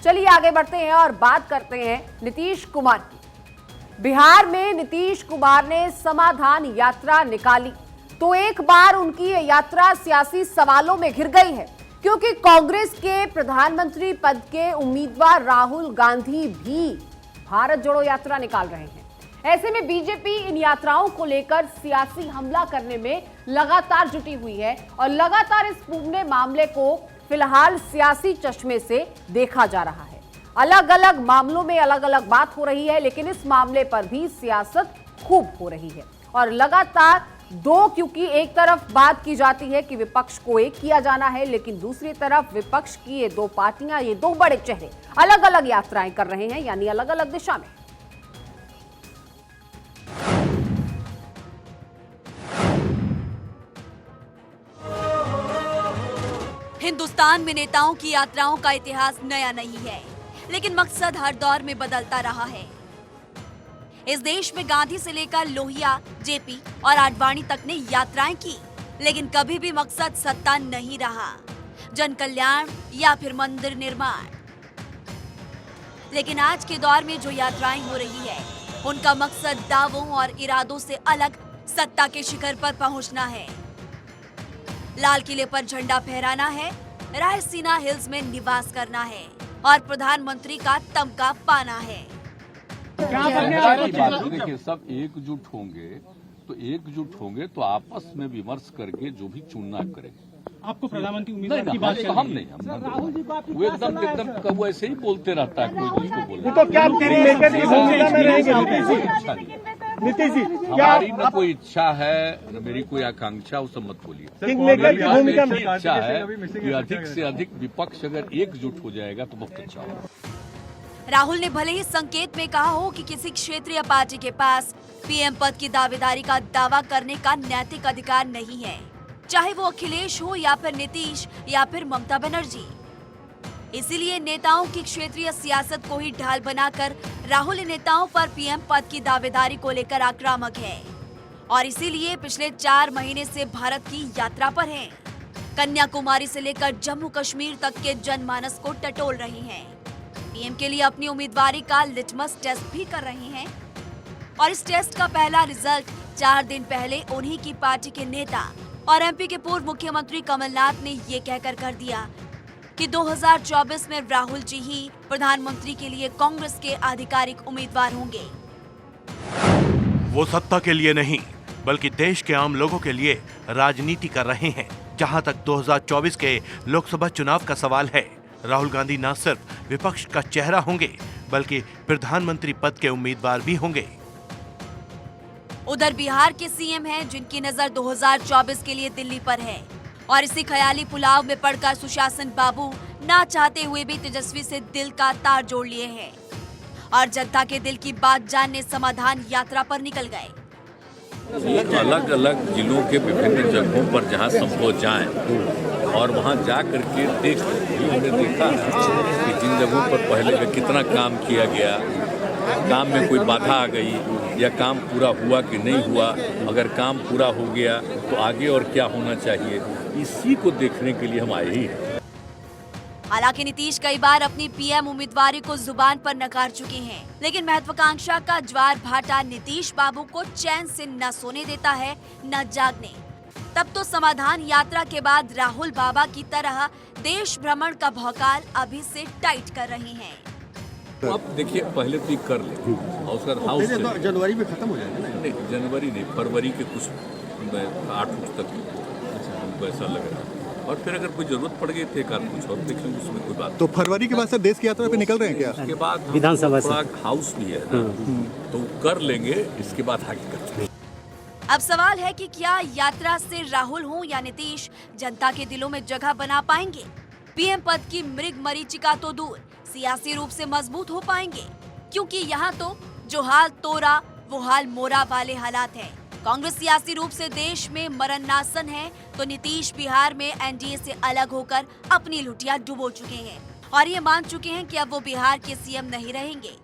चलिए आगे बढ़ते हैं और बात करते हैं नीतीश कुमार की। बिहार में नीतीश कुमार ने समाधान यात्रा निकाली तो एक बार उनकी ये यात्रा सियासी सवालों में घिर गई है, क्योंकि कांग्रेस के प्रधानमंत्री पद के उम्मीदवार राहुल गांधी भी भारत जोड़ो यात्रा निकाल रहे हैं। ऐसे में बीजेपी इन यात्राओं को लेकर सियासी हमला करने में लगातार जुटी हुई है और लगातार इस पूरे मामले को फिलहाल सियासी चश्मे से देखा जा रहा है। अलग अलग मामलों में अलग अलग बात हो रही है, लेकिन इस मामले पर भी सियासत खूब हो रही है और लगातार क्योंकि एक तरफ बात की जाती है कि विपक्ष को एक किया जाना है, लेकिन दूसरी तरफ विपक्ष की ये दो पार्टियां, ये दो बड़े चेहरे अलग अलग यात्राएं कर रहे हैं, यानी अलग अलग दिशा में। हिंदुस्तान में नेताओं की यात्राओं का इतिहास नया नहीं है, लेकिन मकसद हर दौर में बदलता रहा है। इस देश में गांधी से लेकर लोहिया, जेपी और आडवाणी तक ने यात्राएं की, लेकिन कभी भी मकसद सत्ता नहीं रहा, जन कल्याण या फिर मंदिर निर्माण। लेकिन आज के दौर में जो यात्राएं हो रही है, उनका मकसद दावों और इरादों से अलग सत्ता के शिखर पर पहुंचना है। लाल किले पर झंडा फहराना है, रायसीना हिल्स में निवास करना है और प्रधानमंत्री का तमगा पाना है। देखिए, सब एकजुट होंगे तो आपस में विमर्श करके जो भी चुनना करेंगे। आपको प्रधानमंत्री उम्मीदवार की बात हम नहीं वो एकदम वो ऐसे ही बोलते रहता है, कोई किसको बोल। तो क्या नीतीश जी, हमारी न कोई इच्छा है न मेरी कोई आकांक्षा, वो सब मत बोलिए। मेरी इच्छा है कि अधिक से अधिक विपक्ष अगर एकजुट हो जाएगा तो बहुत अच्छा होगा। राहुल ने भले ही संकेत में कहा हो कि किसी क्षेत्रीय पार्टी के पास पीएम पद की दावेदारी का दावा करने का नैतिक अधिकार नहीं है, चाहे वो अखिलेश हो या फिर नीतीश या फिर ममता बनर्जी। इसीलिए नेताओं की क्षेत्रीय सियासत को ही ढाल बनाकर राहुल नेताओं पर पीएम पद की दावेदारी को लेकर आक्रामक है और इसीलिए पिछले 4 महीने से भारत की यात्रा पर हैं। कन्याकुमारी से लेकर जम्मू कश्मीर तक के जनमानस को टटोल रही हैं। पीएम के लिए अपनी उम्मीदवारी का लिटमस टेस्ट भी कर रही हैं और इस टेस्ट का पहला रिजल्ट 4 दिन पहले उन्हीं की पार्टी के नेता और एमपी के पूर्व मुख्यमंत्री कमलनाथ ने ये कहकर कर दिया कि 2024 में राहुल जी ही प्रधानमंत्री के लिए कांग्रेस के आधिकारिक उम्मीदवार होंगे। वो सत्ता के लिए नहीं बल्कि देश के आम लोगों के लिए राजनीति कर रहे हैं। जहां तक 2024 के लोकसभा चुनाव का सवाल है, राहुल गांधी न सिर्फ विपक्ष का चेहरा होंगे बल्कि प्रधानमंत्री पद के उम्मीदवार भी होंगे। उधर बिहार के सीएम हैं जिनकी नजर 2024 के लिए दिल्ली पर है और इसी ख्याली पुलाव में पड़कर सुशासन बाबू ना चाहते हुए भी तेजस्वी से दिल का तार जोड़ लिए हैं और जनता के दिल की बात जानने समाधान यात्रा पर निकल गए। अलग अलग जिलों के विभिन्न जगहों पर जहां संभव जाएं और वहां जा करके हमने देखा कि जिन जगहों पर पहले का कितना काम किया गया, काम में कोई बाधा आ गई या काम पूरा हुआ कि नहीं हुआ, अगर काम पूरा हो गया तो आगे और क्या होना चाहिए, इसी को देखने के लिए हम आए ही हैं। हालांकि नीतीश कई बार अपनी पीएम उम्मीदवारी को जुबान पर नकार चुके हैं, लेकिन महत्वाकांक्षा का ज्वार भाटा नीतीश बाबू को चैन से न सोने देता है न जागने। तब तो समाधान यात्रा के बाद राहुल बाबा की तरह देश भ्रमण का भौकाल अभी से टाइट कर रहे हैं। अब देखिए, पहले तो कर ले हाउस जनवरी में खत्म हो जाएगा। नहीं, जनवरी नहीं, फरवरी के कुछ 8 तक हमको ऐसा लग रहा है। और फिर अगर कोई जरूरत पड़ गई तो एक आध कुछ और देख लेंगे, उसमें कोई बात। तो फरवरी के बाद सर देश की यात्रा पे निकल रहे हैं क्या? उसके बाद विधानसभा हाउस भी है ना, तो कर लेंगे, इसके बाद आगे करते हैं। अब सवाल है कि क्या यात्रा से राहुल हो या नीतीश जनता के दिलों में जगह बना पाएंगे? पीएम पद की मृग मरीचिका तो दूर, सियासी रूप से मजबूत हो पाएंगे? क्योंकि यहाँ तो जो हाल तोरा वो हाल मोरा वाले हालात हैं। कांग्रेस सियासी रूप से देश में मरणासन है, तो नीतीश बिहार में एनडीए से अलग होकर अपनी लुटिया डुबो चुके हैं और ये मान चुके हैं कि अब वो बिहार के सीएम नहीं रहेंगे।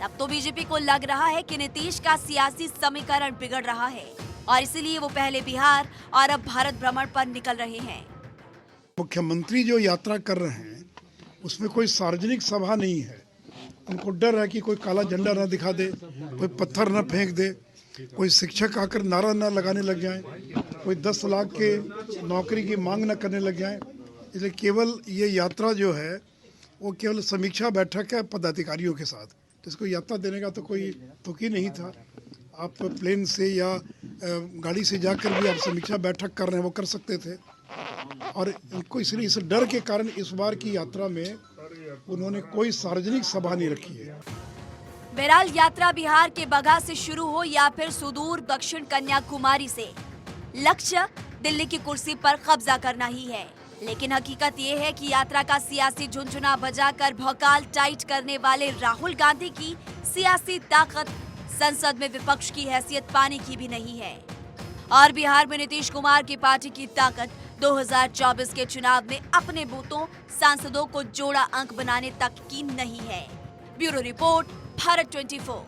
तब तो बीजेपी को लग रहा है कि नीतीश का सियासी समीकरण बिगड़ रहा है और इसीलिए वो पहले बिहार और अब भारत भ्रमण पर निकल रहे हैं। मुख्यमंत्री जो यात्रा कर रहे हैं उसमें कोई सार्वजनिक सभा नहीं है। उनको डर है कि कोई काला झंडा ना दिखा दे, कोई पत्थर ना फेंक दे, कोई शिक्षक आकर नारा ना लगाने लग जाए, कोई 10 लाख के नौकरी की मांग ना करने लग जाए। इसलिए केवल ये यात्रा जो है वो केवल समीक्षा बैठक है पदाधिकारियों के साथ। तो इसको यात्रा देने का तो कोई तुक ही नहीं था। आप प्लेन से या गाड़ी से जाकर भी आप समीक्षा बैठक कर रहे हैं वो कर सकते थे। और उनको इसलिए इस डर के कारण इस बार की यात्रा में उन्होंने कोई सार्वजनिक सभा नहीं रखी है। बहरहाल यात्रा बिहार के बगहा से शुरू हो या फिर सुदूर दक्षिण कन्याकुमारी से, लक्ष्य दिल्ली की कुर्सी पर कब्जा करना ही है। लेकिन हकीकत ये है कि यात्रा का सियासी झुनझुना बजाकर भौकाल टाइट करने वाले राहुल गांधी की सियासी ताकत संसद में विपक्ष की हैसियत पाने की भी नहीं है। और बिहार में नीतीश कुमार की पार्टी की ताकत 2024 के चुनाव में अपने बूथों सांसदों को जोड़ा अंक बनाने तक की नहीं है। Bureau report, Bharat 24।